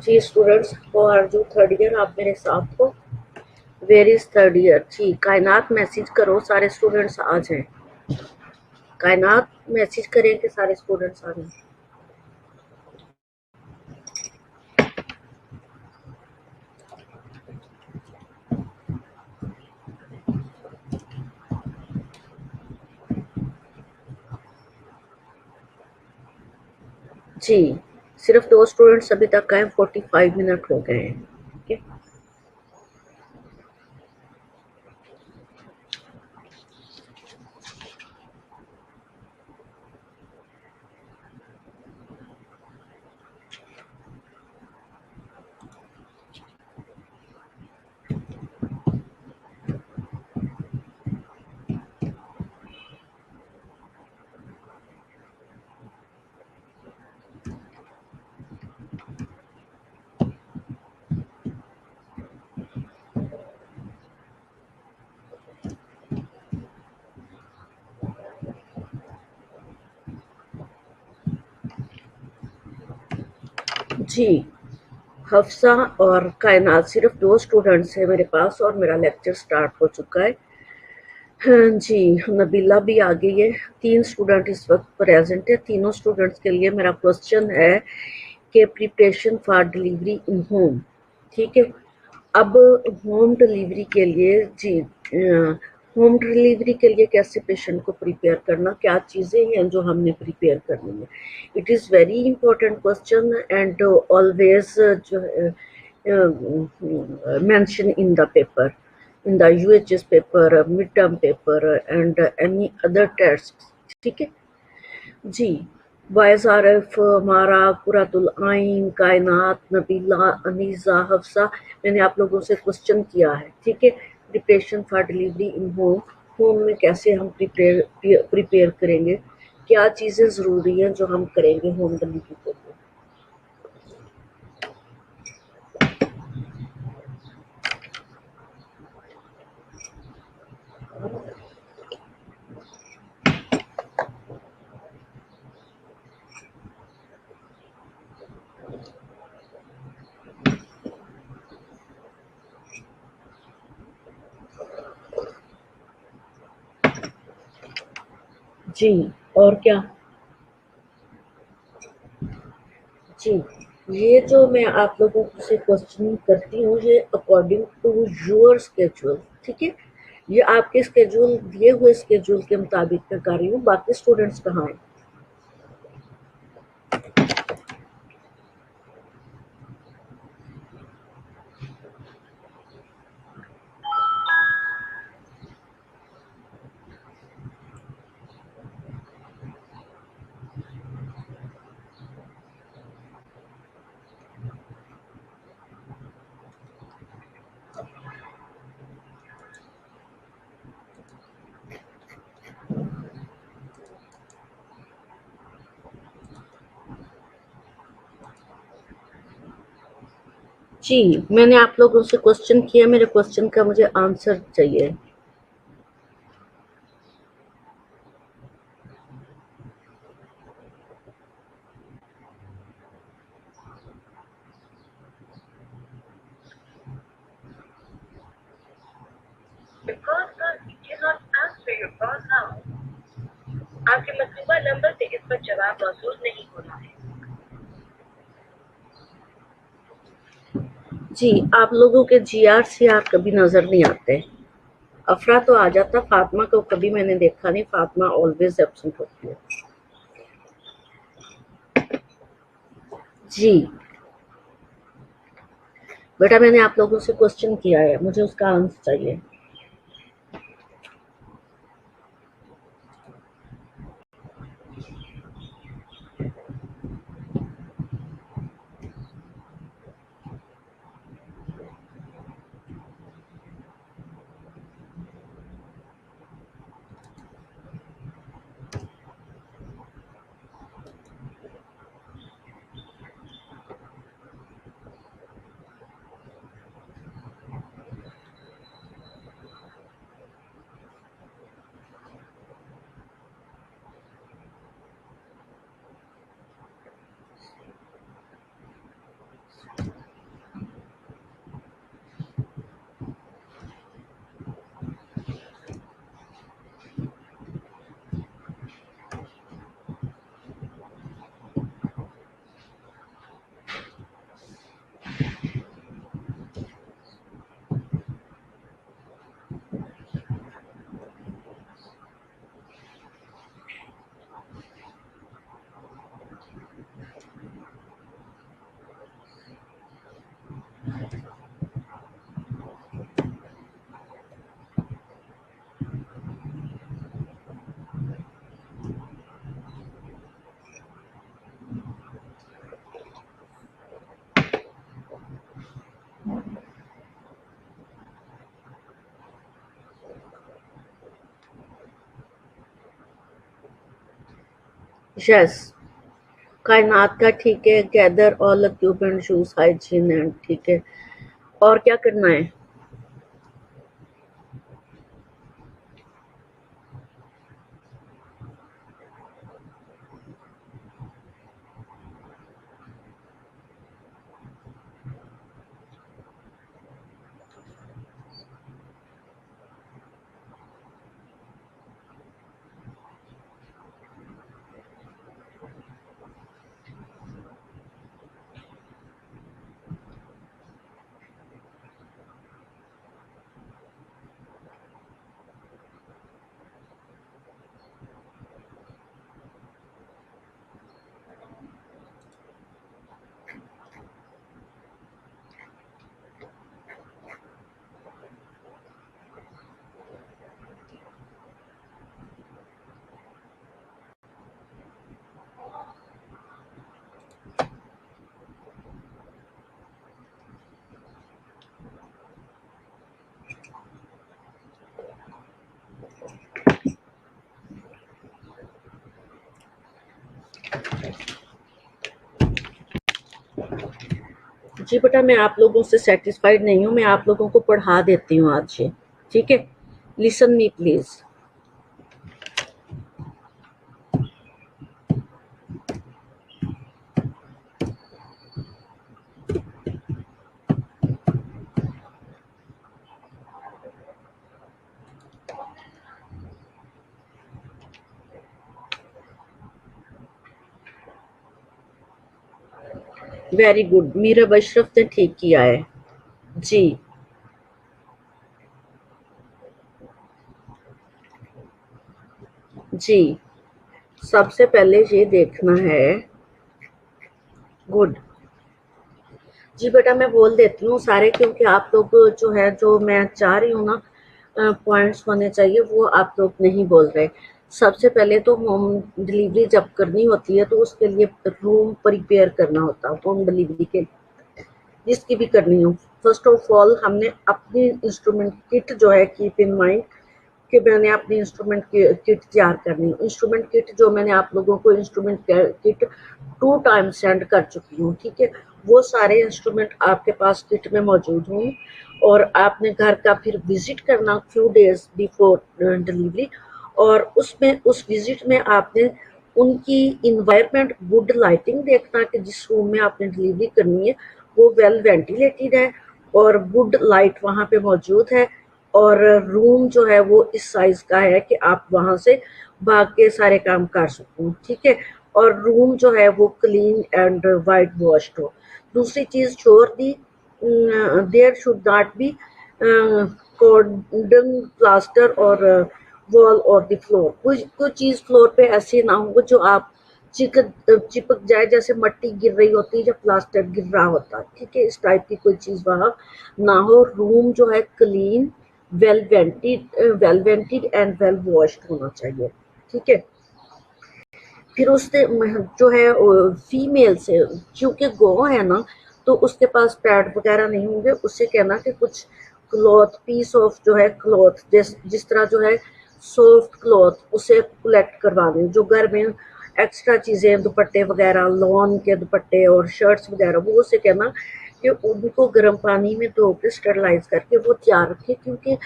Ji students, how are you? Third year आप मेरे साथ हो? Where is third year? जी कायनात मैसेज करो, सारे स्टूडेंट्स आ जाएं। कायनात मैसेज करें कि सारे स्टूडेंट्स आ जाएं। जी सिर्फ 2 स्टूडेंट्स अभी तक आए, 45 मिनट हो गए हैं। ठीक है, जी हफ्सा और कायनात सिर्फ 2 स्टूडेंट्स हैं मेरे पास और मेरा लेक्चर स्टार्ट हो चुका है। हाँ जी, नबीला भी आ गई है। 3 स्टूडेंट इस वक्त प्रेजेंट है। तीनों स्टूडेंट्स के लिए मेरा क्वेश्चन है कि preparation for delivery in home. ठीक है, अब होम डिलीवरी के लिए जी होम डिलीवरी के लिए कैसे पेशेंट को प्रिपेयर करना, क्या चीज़ें हैं जो हमने प्रिपेयर करनी है। It is very important question and always जो mention in the paper, in the UHS paper, midterm paper and any other tests। ठीक है जी, बॉयज आर एफ, मारा, कुरातुल आइन, कायनात, नबीला, अनीजा, हफ्सा, मैंने आप लोगों से क्वेश्चन किया है। ठीक है, preparation for delivery in home, home में कैसे हम प्रिपेयर करेंगे, क्या चीज़ें ज़रूरी हैं जो हम करेंगे होम डिलीवरी के लिए। जी और क्या जी, ये जो मैं आप लोगों से क्वेश्चनिंग करती हूँ ये अकॉर्डिंग टू योर स्केड्यूल। ठीक है, ये आपके स्केड्यूल, दिए हुए स्केड्यूल के मुताबिक मैं कर रही हूँ। बाकी स्टूडेंट्स कहाँ हैं? जी मैंने आप लोगों से क्वेश्चन किया, मेरे क्वेश्चन का मुझे आंसर चाहिए। आपके मतलूबा नंबर से इस पर जवाब मौसूल नहीं हो रहा है। जी आप लोगों के GR कभी नजर नहीं आते। अफरा तो आ जाता, फातिमा को कभी मैंने देखा नहीं, फातिमा ऑलवेज एब्सेंट होती है। जी बेटा, मैंने आप लोगों से क्वेश्चन किया है, मुझे उसका आंसर चाहिए। यस, कायनात का ठीक है, gather all equipment, shoes, hygiene and ठीक है। और क्या करना है? जी बेटा, मैं आप लोगों से सेटिस्फाइड नहीं हूँ, मैं आप लोगों को पढ़ा देती हूँ आज से, ठीक है? Listen me please. Very good, Meera Ashraf ने ठीक किया है। जी जी, सबसे पहले ये देखना है। गुड। जी बेटा, मैं बोल देती हूँ सारे, क्योंकि आप लोग जो है, जो मैं चाह रही हूँ ना पॉइंट्स होने चाहिए, वो आप लोग नहीं बोल रहे। सबसे पहले तो होम डिलीवरी जब करनी होती है, तो उसके लिए रूम प्रिपेयर करना होता है होम डिलीवरी के, जिसकी भी करनी हो। फर्स्ट ऑफ ऑल हमने अपनी इंस्ट्रूमेंट किट जो है, कीप इन माइंड कि मैंने अपनी इंस्ट्रूमेंट किट तैयार करनी है। इंस्ट्रूमेंट किट जो मैंने आप लोगों को इंस्ट्रूमेंट किट 2 टाइम सेंड कर चुकी हूँ, ठीक है? वो सारे इंस्ट्रूमेंट आपके पास किट में मौजूद हों, और आपने घर का फिर विजिट करना फ्यू डेज बिफोर डिलीवरी, और उसमें उस विजिट में आपने उनकी इन्वायरमेंट गुड लाइटिंग देखना कि जिस रूम में आपने डिलीवरी करनी है वो वेल वेंटिलेटेड है और गुड लाइट वहाँ पे मौजूद है, और रूम जो है वो इस साइज का है कि आप वहां से भाग के सारे काम कर सको, ठीक है? और रूम जो है वो क्लीन एंड वाइट वॉश्ड हो। दूसरी चीज छोड़ दी, there should not be cordon plaster और वॉल और द फ्लोर। कुछ कुछ चीज फ्लोर पे ऐसी ना हो जो आप चिपक जाए, जैसे मिट्टी गिर रही होती है या प्लास्टर गिर रहा होता है, ठीक है, इस टाइप की कोई चीज़ वहाँ ना हो। रूम जो है clean, well vented and well washed होना चाहिए, ठीक है। फिर उससे जो है फीमेल से, क्योंकि गौ है ना, तो उसके पास पैड वगैरह नहीं होंगे, उससे कहना कि कुछ क्लॉथ, पीस ऑफ जो है क्लॉथ, जिस तरह जो है सॉफ्ट क्लॉथ, उसे कलेक्ट करवा दें। जो घर में एक्स्ट्रा चीज़ें, दुपट्टे वगैरह, लॉन के दुपट्टे और शर्ट्स वगैरह, वो उसे कहना कि उनको गर्म पानी में धो के स्टरलाइज करके वो तैयार रखें, क्योंकि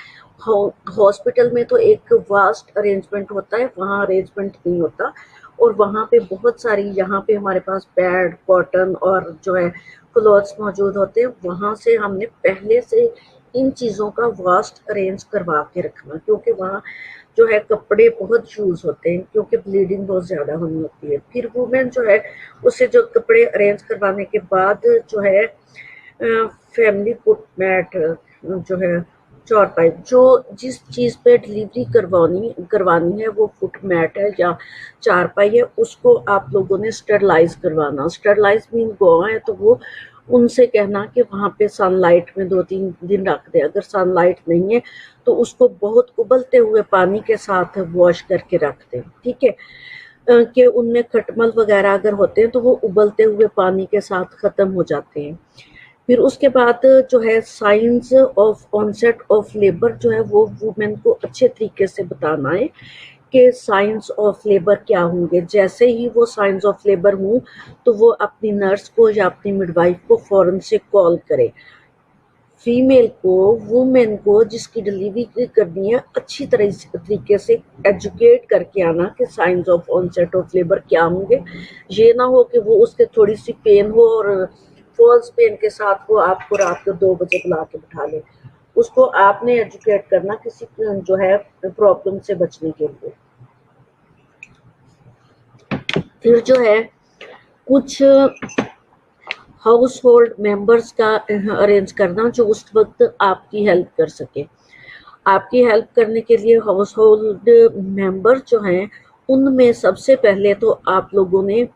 हॉस्पिटल में तो एक वास्ट अरेंजमेंट होता है, वहाँ अरेंजमेंट नहीं होता। और वहाँ पे बहुत सारी, यहाँ पे हमारे पास पैड, कॉटन और जो है क्लॉथ्स मौजूद होते हैं, वहाँ से हमने पहले से इन चीज़ों का वास्ट अरेंज करवा के रखना, क्योंकि वहाँ जो है कपड़े बहुत यूज़ होते हैं, क्योंकि ब्लीडिंग बहुत ज़्यादा होनी होती है। फिर वुमेन जो है उससे जो कपड़े अरेंज करवाने के बाद जो है फैमिली फुट मैट, जो है चारपाई, जो जिस चीज़ पे डिलीवरी करवानी है वो फुट मैट है या चारपाई है, उसको आप लोगों ने स्टरलाइज करवाना। स्टरलाइज मीन गौ है तो वो उनसे कहना कि वहाँ पे सनलाइट में 2-3 दिन रख दे। अगर सनलाइट नहीं है तो उसको बहुत उबलते हुए पानी के साथ वॉश करके रख दें, ठीक है। कि उनमें खटमल वगैरह अगर होते हैं तो वो उबलते हुए पानी के साथ ख़त्म हो जाते हैं। फिर उसके बाद जो है signs of onset of labour जो है वो वुमेन को अच्छे तरीके से बताना है कि साइंस ऑफ लेबर क्या होंगे। जैसे ही वो साइंस ऑफ लेबर हों तो वो अपनी नर्स को या अपनी मिडवाइफ को फ़ौरन से कॉल करे। फीमेल को, वुमेन को जिसकी डिलीवरी करनी है, अच्छी तरह तरीके से एजुकेट करके आना कि signs of onset of labour क्या होंगे। ये ना हो कि वो उसके थोड़ी सी पेन हो और फॉल्स पेन के साथ वो आपको रात को 2 बजे बुला के बिठा ले। उसको आपने एजुकेट करना किसी जो है प्रॉब्लम से बचने के लिए। फिर जो है कुछ हाउस होल्ड मेंबर्स का अरेंज करना जो उस वक्त आपकी हेल्प कर सके। आपकी हेल्प करने के लिए हाउस होल्ड मेंबर जो हैं, उनमें सबसे पहले तो आप लोगों ने,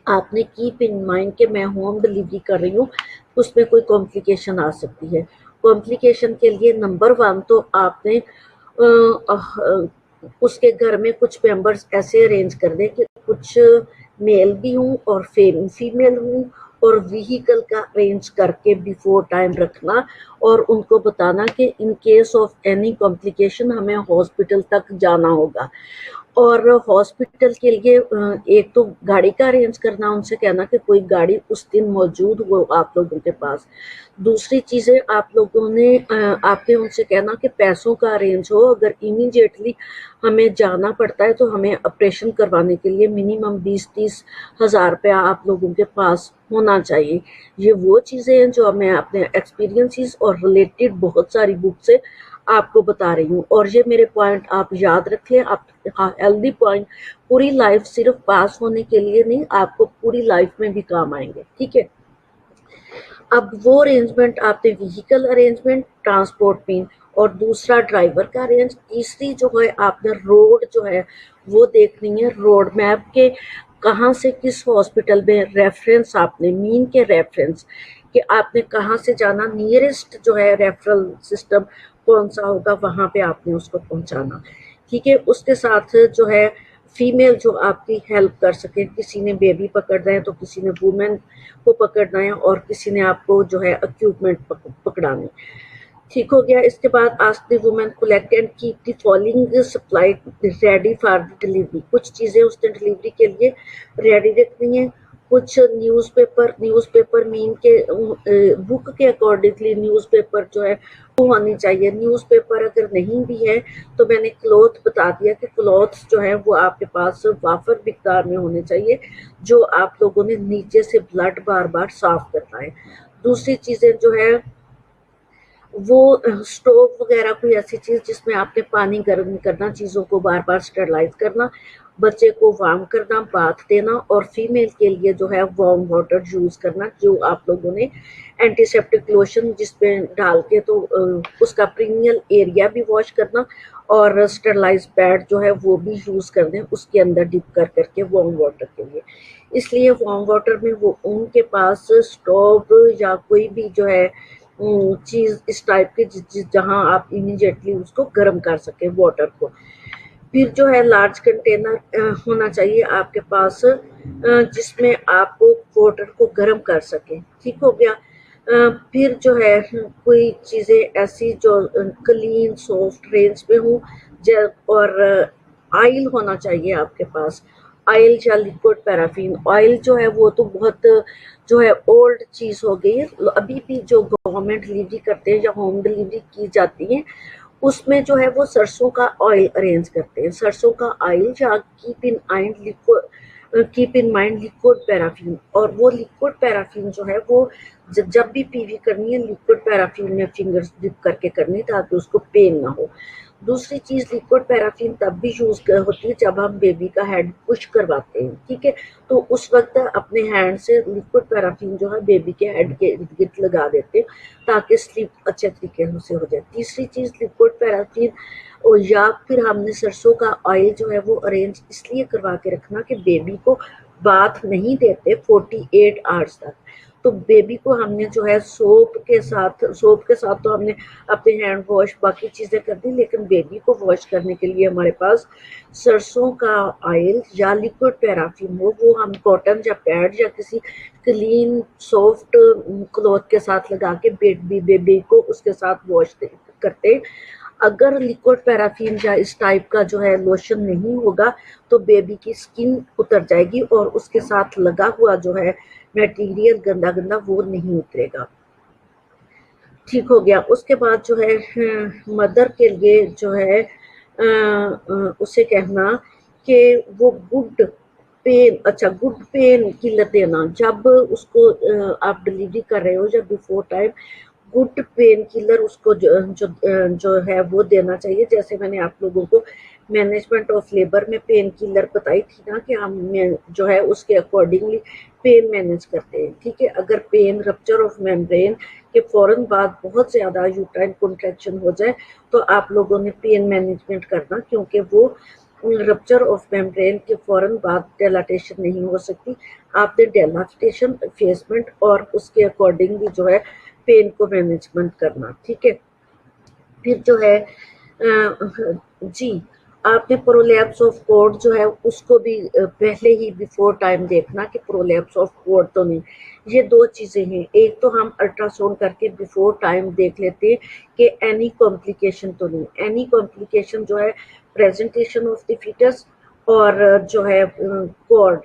आपने कीप इन माइंड कि मैं होम डिलीवरी कर रही हूँ, उसमें कोई कॉम्प्लिकेशन आ सकती है। कॉम्प्लिकेशन के लिए नंबर 1 तो आपने उसके घर में कुछ मेंबर्स ऐसे अरेंज कर दें कि कुछ मेल भी हूँ और फीमेल हूँ, और व्हीकल का अरेंज करके बिफोर टाइम रखना और उनको बताना कि in case of any complication हमें हॉस्पिटल तक जाना होगा। और हॉस्पिटल के लिए एक तो गाड़ी का अरेंज करना, उनसे कहना कि कोई गाड़ी उस दिन मौजूद हो आप लोगों के पास। दूसरी चीज़ें आप लोगों ने आपने उनसे कहना कि पैसों का अरेंज हो। अगर इमीडिएटली हमें जाना पड़ता है तो हमें ऑपरेशन करवाने के लिए मिनिमम 20-30 हज़ार रुपया आप लोगों के पास होना चाहिए। ये वो चीज़ें हैं जो मैं अपने एक्सपीरियंसेस और रिलेटेड बहुत सारी बुक से आपको बता रही हूँ। और ये मेरे पॉइंट आप याद रखें। आप हेल्दी पॉइंट पूरी लाइफ सिर्फ पास होने के लिए नहीं, आपको पूरी लाइफ में भी काम आएंगे, ठीक है। अब वो अरेंजमेंट आपने, व्हीकल अरेंजमेंट, ट्रांसपोर्ट मीन, और दूसरा ड्राइवर का अरेंज। तीसरी जो है आपने रोड जो है वो देखनी है, रोड मैप के कहाँ से किस हॉस्पिटल में रेफरेंस, आपने मीन के रेफरेंस कि आपने कहाँ से जाना, नियरेस्ट जो है रेफरल सिस्टम कौन सा होगा, वहाँ पे आपने उसको पहुँचाना, ठीक है। उसके साथ जो है फीमेल जो आपकी हेल्प कर सके, किसी ने बेबी पकड़ना है तो किसी ने वुमेन को पकड़ना है और किसी ने आपको जो है इक्विपमेंट पकड़ाने, ठीक हो गया। इसके बाद ask the women collect and keep the following supply ready for delivery. कुछ चीज़ें उसने डिलीवरी के लिए रेडी रखनी है। कुछ न्यूज़पेपर मीन के बुक के अकॉर्डिंगली न्यूज़पेपर जो है वो होनी चाहिए। न्यूज़पेपर अगर नहीं भी है तो मैंने क्लॉथ बता दिया कि क्लॉथ जो है वो आपके पास वाफर मिकदार में होने चाहिए, जो आप लोगों ने नीचे से ब्लड बार बार साफ करना है। दूसरी चीज़ें जो है वो स्टोव वगैरह कोई ऐसी चीज़ जिसमें आपने पानी गर्म करना, चीज़ों को बार बार स्टरलाइज करना। बच्चे को वार्म करना, बाथ देना, और फीमेल के लिए जो है वार्म वाटर यूज़ करना, जो आप लोगों ने एंटीसेप्टिक लोशन जिसमें डाल के तो उसका प्रीनियल एरिया भी वॉश करना, और स्टरलाइज पैड जो है वो भी यूज़ कर दें उसके अंदर डिप कर करके वार्म वाटर के लिए। इसलिए वार्म वाटर में वो उनके पास स्टोव या कोई भी जो है चीज़ इस टाइप की जहाँ आप इमीडिएटली उसको गर्म कर सकें वाटर को। फिर जो है लार्ज कंटेनर होना चाहिए आपके पास जिसमें आप वाटर को गर्म कर सकें, ठीक हो गया। फिर जो है कोई चीज़ें ऐसी जो क्लीन सॉफ्ट रेंज में हो, और ऑयल होना चाहिए आपके पास, ऑयल या लिक्विड पैराफिन। ऑयल जो है वो तो बहुत जो है ओल्ड चीज़ हो गई है, अभी भी जो गवर्नमेंट डिलीवरी करते हैं या होम डिलीवरी की जाती है उसमें जो है वो सरसों का ऑयल अरेंज करते हैं, सरसों का ऑयल या keep in mind liquid paraffin. और वो लिक्विड पैराफिन जो है वो जब भी पीवी करनी है लिक्विड पैराफिन में फिंगर्स डिप करके करनी ताकि उसको पेन ना हो। दूसरी चीज़ लिक्विड पैराफिन तब भी यूज़ होती है जब हम बेबी का हेड पुश करवाते हैं, ठीक है, तो उस वक्त अपने हैंड से लिक्विड पैराफिन जो है बेबी के हेड के इर्द गिर्द लगा देते हैं ताकि स्लीप अच्छे तरीके से हो जाए। तीसरी चीज़ लिक्विड पैराफिन और या फिर हमने सरसों का ऑयल जो है वो अरेंज इसलिए करवा के रखना कि बेबी को बाथ नहीं देते 48 आवर्स तक, तो बेबी को हमने जो है सोप के साथ तो हमने अपने हैंड वॉश बाकी चीज़ें कर दी, लेकिन बेबी को वॉश करने के लिए हमारे पास सरसों का ऑयल या लिक्विड पैराफिन हो, वो हम कॉटन या पैड या किसी क्लीन सॉफ्ट क्लॉथ के साथ लगा के बेबी को उसके साथ वॉश करते। अगर लिक्विड पैराफिन या इस टाइप का जो है लोशन नहीं होगा तो बेबी की स्किन उतर जाएगी और उसके साथ लगा हुआ जो है मटेरियल गंदा गंदा वो नहीं उतरेगा, ठीक हो गया। उसके बाद जो है मदर के लिए जो है उसे कहना कि वो गुड पेन किलर देना जब उसको आप डिलीवरी कर रहे हो या before time, good pain killer उसको जो है वो देना चाहिए। जैसे मैंने आप लोगों को मैनेजमेंट ऑफ लेबर में पेन किलर बताई थी ना कि हम जो है उसके अकॉर्डिंगली पेन मैनेज करते हैं, ठीक है। अगर पेन रप्चर ऑफ मेम्ब्रेन के फौरन बाद बहुत ज़्यादा यूट्राइन कॉन्ट्रैक्शन हो जाए तो आप लोगों ने पेन मैनेजमेंट करना, क्योंकि वो रप्चर ऑफ मेम्ब्रेन के फौरन बाद डेलाटेशन नहीं हो सकती। आपने डेलाटेशन फेसमेंट और उसके अकॉर्डिंगली जो है पेन को मैनेजमेंट करना, ठीक है। फिर जो है जी आपने प्रोलैप्स ऑफ कोड जो है उसको भी पहले ही बिफोर टाइम देखना कि प्रोलैप्स ऑफ कोड तो नहीं। ये दो चीज़ें हैं, एक तो हम अल्ट्रासाउंड करके बिफोर टाइम देख लेते हैं कि एनी कॉम्प्लिकेशन तो नहीं। एनी कॉम्प्लिकेशन जो है प्रेजेंटेशन ऑफ द फीटस और जो है cord,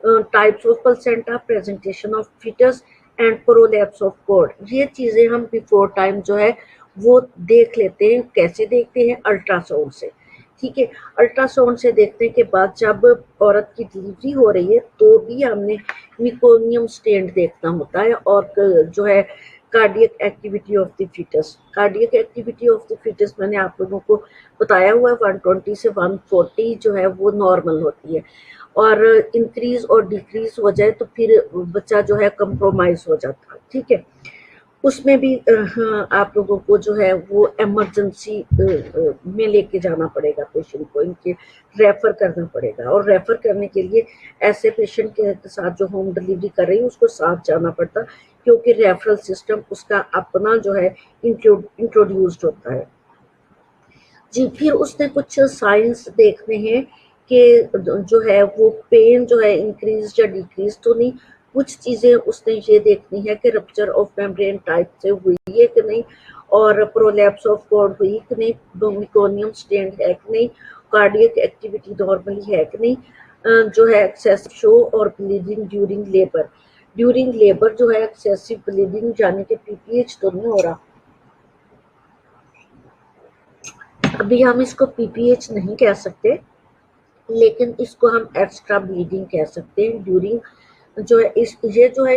types of placenta, presentation of foetus and prolapse of cord, ये चीज़ें हम बिफोर टाइम जो है वो देख लेते हैं। कैसे देखते हैं? अल्ट्रासाउंड से, ठीक है। अल्ट्रासाउंड से देखने के बाद जब औरत की डिलीवरी हो रही है तो भी हमने मिकोनियम स्टेंट देखना होता है और जो है cardiac activity of the foetus. Cardiac activity of the foetus मैंने आप लोगों को बताया हुआ है 120 से 140 जो है वो नॉर्मल होती है, और इंक्रीज और डिक्रीज हो जाए तो फिर बच्चा जो है कंप्रोमाइज हो जाता है, ठीक है। उसमें भी हाँ, आप लोगों को जो है वो इमरजेंसी में लेके जाना पड़ेगा पेशेंट को, इनके रेफ़र करना पड़ेगा। और रेफ़र करने के लिए ऐसे पेशेंट के साथ जो होम डिलीवरी कर रही है उसको साथ जाना पड़ता, क्योंकि रेफरल सिस्टम उसका अपना जो है इंट्रोड्यूस्ड होता है जी। फिर उसने कुछ साइंस देखने हैं कि जो है वो पेन जो है इंक्रीज या डिक्रीज तो नहीं। कुछ चीज़ें उसने ये देखनी है कि रप्चर ऑफ मेम्ब्रेन टाइप से हुई है कि नहीं, और प्रोलैप्स ऑफ कॉर्ड हुई कि नहीं, मेकोनियम स्टेंट है कि नहीं, कार्डियक एक्टिविटी नॉर्मली है कि नहीं, जो है एक्सेसिव शो और ब्लीडिंग ड्यूरिंग लेबर जो है एक्सेसिव ब्लीडिंग यानी कि पीपीएच तो नहीं हो रहा। अभी हम इसको पीपीएच नहीं कह सकते, लेकिन इसको हम एक्स्ट्रा ब्लीडिंग कह सकते हैं ड्यूरिंग जो है ये जो है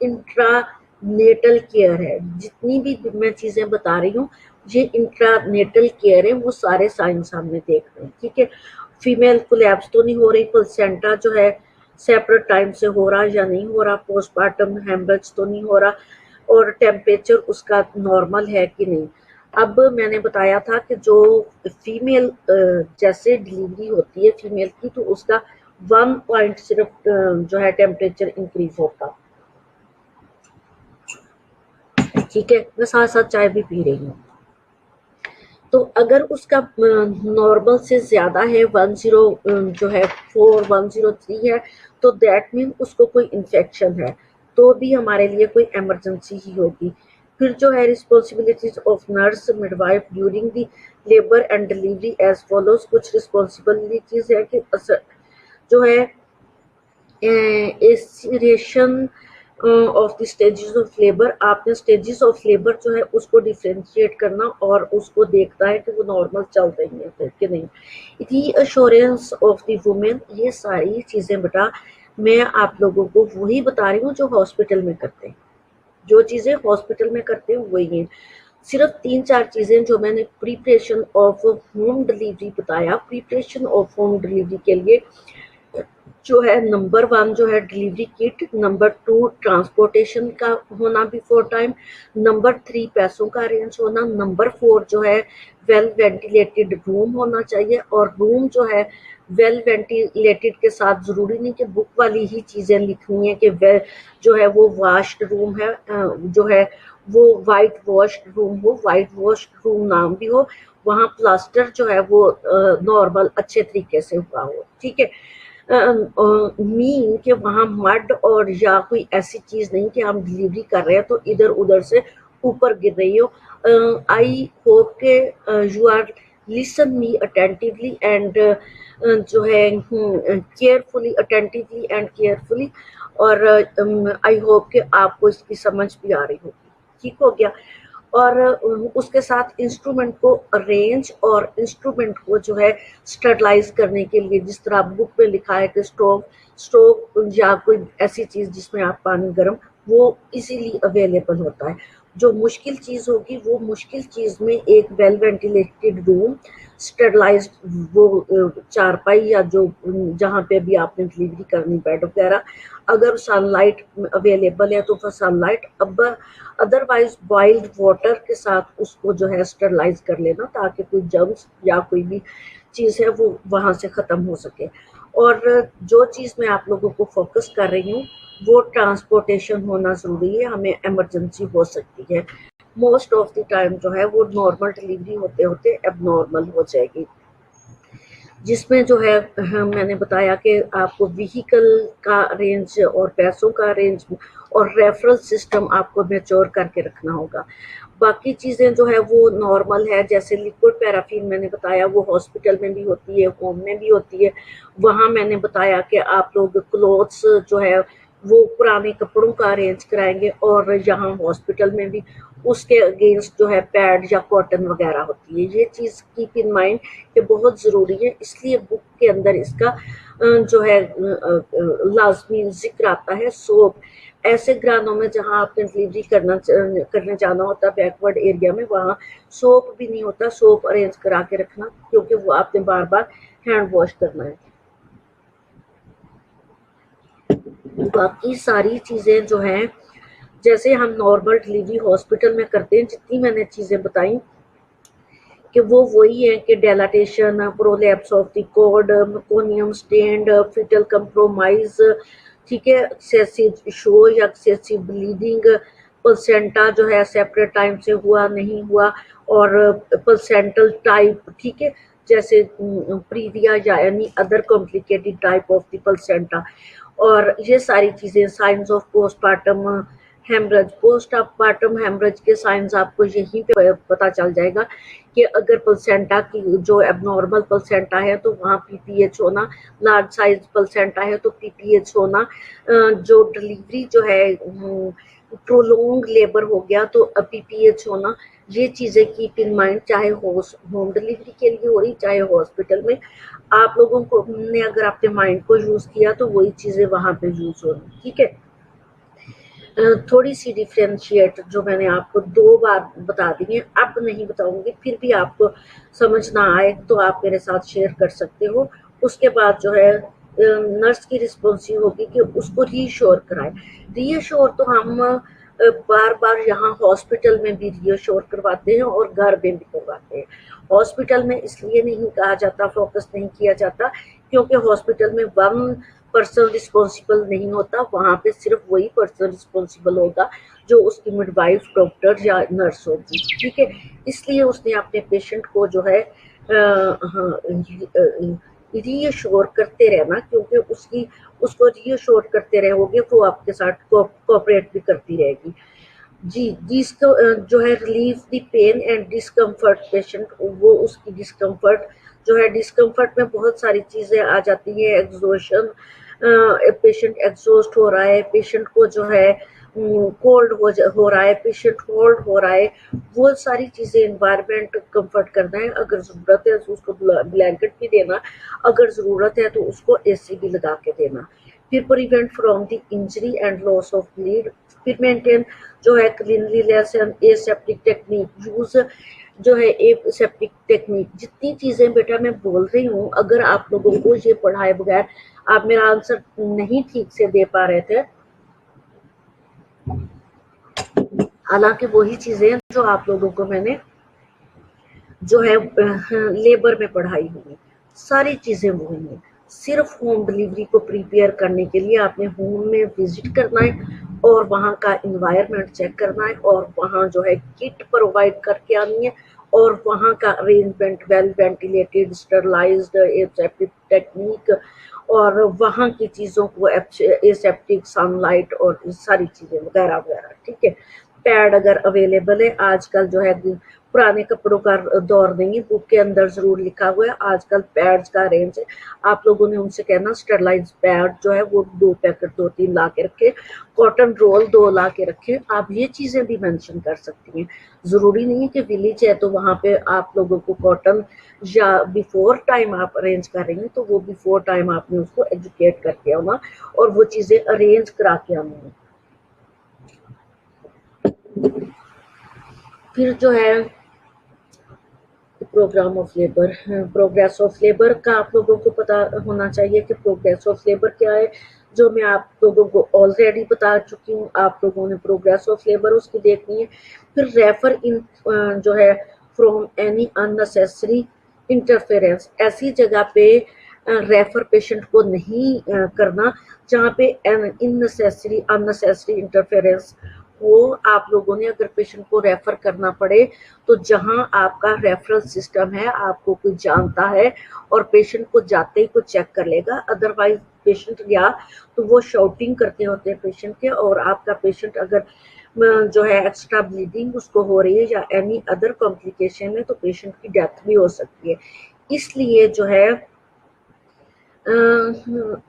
इंट्रानेटल केयर है। जितनी भी मैं चीज़ें बता रही हूँ ये इंट्रानेटल केयर है, वो सारे साइंस हमने देख रहे हैं, ठीक है। फीमेल कोलैप्स तो नहीं हो रही, प्लेसेंटा जो है सेपरेट टाइम से हो रहा या नहीं हो रहा, पोस्टमार्टम हेमरेज तो नहीं हो रहा, और टेम्परेचर उसका नॉर्मल है कि नहीं। अब मैंने बताया था कि जो फीमेल जैसे डिलीवरी होती है फीमेल की, तो उसका 1 पॉइंट सिर्फ जो है टेम्परेचर इंक्रीज होता। ठीक है, मैं साथ साथ चाय भी पी रही हूँ। तो अगर उसका नॉर्मल से ज्यादा है 10 जो है 4103 है, तो दैट मीन उसको कोई इन्फेक्शन है, तो भी हमारे लिए कोई इमरजेंसी ही होगी। फिर जो है responsibilities of nurse midwife during the labour and delivery as follows. कुछ रिस्पॉन्सिबिलिटीज है कि जो है aspiration of the stages of labour, आपने स्टेजेस ऑफ लेबर जो है उसको डिफ्रेंशिएट करना और उसको देखना है कि वो नॉर्मल चल रही है फिर कि नहीं। रीअश्योरेंस ऑफ द वुमेन, ये सारी चीज़ें बेटा मैं आप लोगों को वही बता रही हूँ जो हॉस्पिटल में करते हैं, जो चीज़ें हॉस्पिटल में करते हैं वही हैं। सिर्फ 3-4 चीज़ें जो मैंने प्रिपरेशन ऑफ होम डिलीवरी बताया, प्रिपरेशन ऑफ होम डिलीवरी के लिए जो है नंबर 1 जो है डिलीवरी किट, नंबर 2 ट्रांसपोर्टेशन का होना बिफोर टाइम, नंबर 3 पैसों का अरेंज होना, नंबर 4 जो है वेल वेंटिलेटेड रूम होना चाहिए, और रूम जो है वेल वेंटिलेटेड के साथ ज़रूरी नहीं कि बुक वाली ही चीज़ें लिखनी है कि वे जो है वो वाश्ड रूम है, जो है वो वाइट वॉश्ड रूम हो, वाइट वॉश्ड रूम नाम भी हो, वहाँ प्लास्टर जो है वो नॉर्मल अच्छे तरीके से हुआ हो। ठीक है, मीन कि वहाँ मड और या कोई ऐसी चीज़ नहीं कि हम डिलीवरी कर रहे हैं तो इधर उधर से ऊपर गिर रही हो। आई होप के you are listen me attentively and जो है केयरफुली, अटेंटिवली एंड केयरफुली, और आई होप कि आपको इसकी समझ भी आ रही होगी। ठीक हो गया। और उसके साथ इंस्ट्रूमेंट को अरेंज और इंस्ट्रूमेंट को जो है स्टरलाइज करने के लिए, जिस तरह बुक में लिखा है कि स्टोव या कोई ऐसी चीज़ जिसमें आप पानी गर्म, वो इजीली अवेलेबल होता है। जो मुश्किल चीज़ होगी वो मुश्किल चीज़ में एक वेल वेंटिलेटेड रूम, स्टरलाइज्ड वो चारपाई या जो जहाँ पे भी आपने डिलीवरी करनी बेड वगैरह, अगर सनलाइट अवेलेबल है तो फिर सनलाइट, अब अदरवाइज बॉइल्ड वाटर के साथ उसको जो है स्टरलाइज कर लेना ताकि कोई जर्म्स या कोई भी चीज़ है वो वहाँ से ख़त्म हो सके। और जो चीज़ मैं आप लोगों को फोकस कर रही हूँ वो ट्रांसपोर्टेशन होना ज़रूरी है, हमें इमरजेंसी हो सकती है। मोस्ट ऑफ द टाइम जो है वो नॉर्मल डिलीवरी होते होते एबनॉर्मल हो जाएगी, जिसमें जो है मैंने बताया कि आपको व्हीकल का अरेंज और पैसों का अरेंज और रेफरल सिस्टम आपको मैच्योर करके रखना होगा। बाकी चीज़ें जो है वो नॉर्मल है, जैसे लिक्विड पैराफिन मैंने बताया वो हॉस्पिटल में भी होती है, होम में भी होती है। वहाँ मैंने बताया कि आप लोग क्लोथ्स जो है वो पुराने कपड़ों का अरेंज कराएंगे, और यहाँ हॉस्पिटल में भी उसके अगेंस्ट जो है पैड या कॉटन वगैरह होती है। ये चीज़ कीप इन माइंड कि बहुत ज़रूरी है, इसलिए बुक के अंदर इसका जो है लाजमी जिक्र आता है। सोप, ऐसे घरानों में जहाँ आपने डिलीवरी करने जाना होता है बैकवर्ड एरिया में, वहाँ सोप भी नहीं होता, सोप अरेंज करा के रखना क्योंकि वो आपने बार बार हैंड वॉश करना है। बाकी सारी चीज़ें जो हैं जैसे हम नॉर्मल डिलीवरी हॉस्पिटल में करते हैं, जितनी मैंने चीज़ें बताई कि वो वही है कि dilatation, prolapse of the cord, meconium stained, foetal compromise, ठीक है, एक्सेसिव शो या एक्सेसिव ब्लीडिंग, प्लेसेंटा जो है सेपरेट टाइम से हुआ नहीं हुआ, और प्लेसेंटल टाइप, ठीक है, जैसे प्रीविया या यानी other complicated type of the placenta, और ये सारी चीज़ें। Signs of postmortem haemorrhage, postmortem haemorrhage के साइंस आपको यहीं पे पता चल जाएगा कि अगर प्लेसेंटा की जो एबनॉर्मल प्लेसेंटा है तो वहाँ पीपीएच होना, लार्ज साइज प्लेसेंटा है तो पीपीएच होना, जो डिलीवरी जो है प्रोलोंग लेबर हो गया तो पीपीएच होना। ये चीज़ें कीप इन माइंड, चाहे होम डिलीवरी के लिए हो रही चाहे हॉस्पिटल में, आप लोगों को ने अगर अपने माइंड को यूज़ किया तो वही चीज़ें वहाँ पे यूज़ हो रही। ठीक है, थोड़ी सी डिफ्रेंशिएट जो मैंने आपको 2 बार बता दी है, अब नहीं बताऊंगी, फिर भी आपको समझ ना आए तो आप मेरे साथ शेयर कर सकते हो उसके बाद जो है नर्स की रिस्पॉन्सिव होगी कि उसको रीश्योर कराए। रीअश्योर तो हम बार बार यहाँ हॉस्पिटल में भी रीअश्योर करवाते हैं और घर में भी करवाते हैं। हॉस्पिटल में इसलिए नहीं कहा जाता, फोकस नहीं किया जाता, क्योंकि हॉस्पिटल में वन पर्सन रिस्पॉन्सिबल नहीं होता, वहाँ पे सिर्फ वही पर्सन रिस्पॉन्सिबल होगा जो उसकी मिडवाइफ, डॉक्टर या नर्स होगी, ठीक है। इसलिए उसने अपने पेशेंट को जो है रीअश्योर करते रहना, क्योंकि उसको रीअश्योर करते रहोगे वो आपके साथ कोऑपरेट भी करती रहेगी। जी, जिसको जो है relieve the pain and discomfort patient, वो उसकी डिस्कम्फर्ट जो है, डिस्कम्फर्ट में बहुत सारी चीज़ें आ जाती है। एग्जॉशन, पेशेंट एग्जॉस्ट हो रहा है, पेशेंट को जो है कोल्ड हो रहा है, पेशेंट कोल्ड हो रहा है, वो सारी चीज़ें एनवायरनमेंट कंफर्ट करना है। अगर ज़रूरत है तो उसको ब्लैंकेट भी देना, अगर ज़रूरत है तो उसको एसी भी लगा के देना। फिर prevent from the injury and loss of bleed, फिर मेंटेन जो है cleanliness and aseptic technique use जो है एसेप्टिक टेक्निक। जितनी चीज़ें बेटा मैं बोल रही हूँ, अगर आप लोगों को ये पढ़ाए बगैर आप मेरा आंसर नहीं ठीक से दे पा रहे थे, हालांकि वही चीज़ें जो आप लोगों को मैंने जो है लेबर में पढ़ाई हुई, सारी चीज़ें वही हैं। सिर्फ होम डिलीवरी को प्रिपेयर करने के लिए आपने होम में विजिट करना है और वहाँ का इन्वायरमेंट चेक करना है और वहाँ जो है किट प्रोवाइड करके आनी है और वहाँ का arrangement well ventilated, sterilised, aseptic technique और वहाँ की चीज़ों को एसेप्टिक, सनलाइट और सारी चीज़ें वगैरह वगैरह, ठीक है। पैड अगर अवेलेबल है, आजकल जो है पुराने कपड़ों का दौर नहीं है, बुक के अंदर जरूर लिखा हुआ है, आजकल पैड्स का रेंज है। आप लोगों ने उनसे कहना स्टरलाइज पैड जो है वो 2 पैकेट 2-3 ला के रखे, कॉटन रोल 2 ला के रखे। आप ये चीज़ें भी मेंशन कर सकती हैं। ज़रूरी नहीं है कि विलेज है तो वहाँ पे आप लोगों को कॉटन या बिफोर टाइम आप अरेंज कर रही हैं तो वो बिफोर टाइम आपने उसको एजुकेट करके आना और वो चीज़ें अरेंज करा के आनी है। फिर जो है programme of labour, progress of labour का आप लोगों को पता होना चाहिए कि प्रोग्रेस ऑफ लेबर क्या है, जो मैं आप लोगों को ऑलरेडी बता चुकी हूँ। आप लोगों ने प्रोग्रेस ऑफ लेबर उसकी देखनी है। फिर रेफर इन जो है फ्रॉम एनी अननेसेसरी इंटरफेरेंस, ऐसी जगह पे रेफर पेशेंट को नहीं करना जहाँ पे अननेसेसरी इंटरफेरेंस हो। आप लोगों ने अगर पेशेंट को रेफर करना पड़े तो जहां आपका रेफरल सिस्टम है, आपको कोई जानता है और पेशेंट को जाते ही को चेक कर लेगा, अदरवाइज पेशेंट गया तो वो शाउटिंग करते होते हैं पेशेंट के, और आपका पेशेंट अगर जो है एक्स्ट्रा ब्लीडिंग उसको हो रही है या एनी अदर कॉम्प्लिकेशन है तो पेशेंट की डेथ भी हो सकती है। इसलिए जो है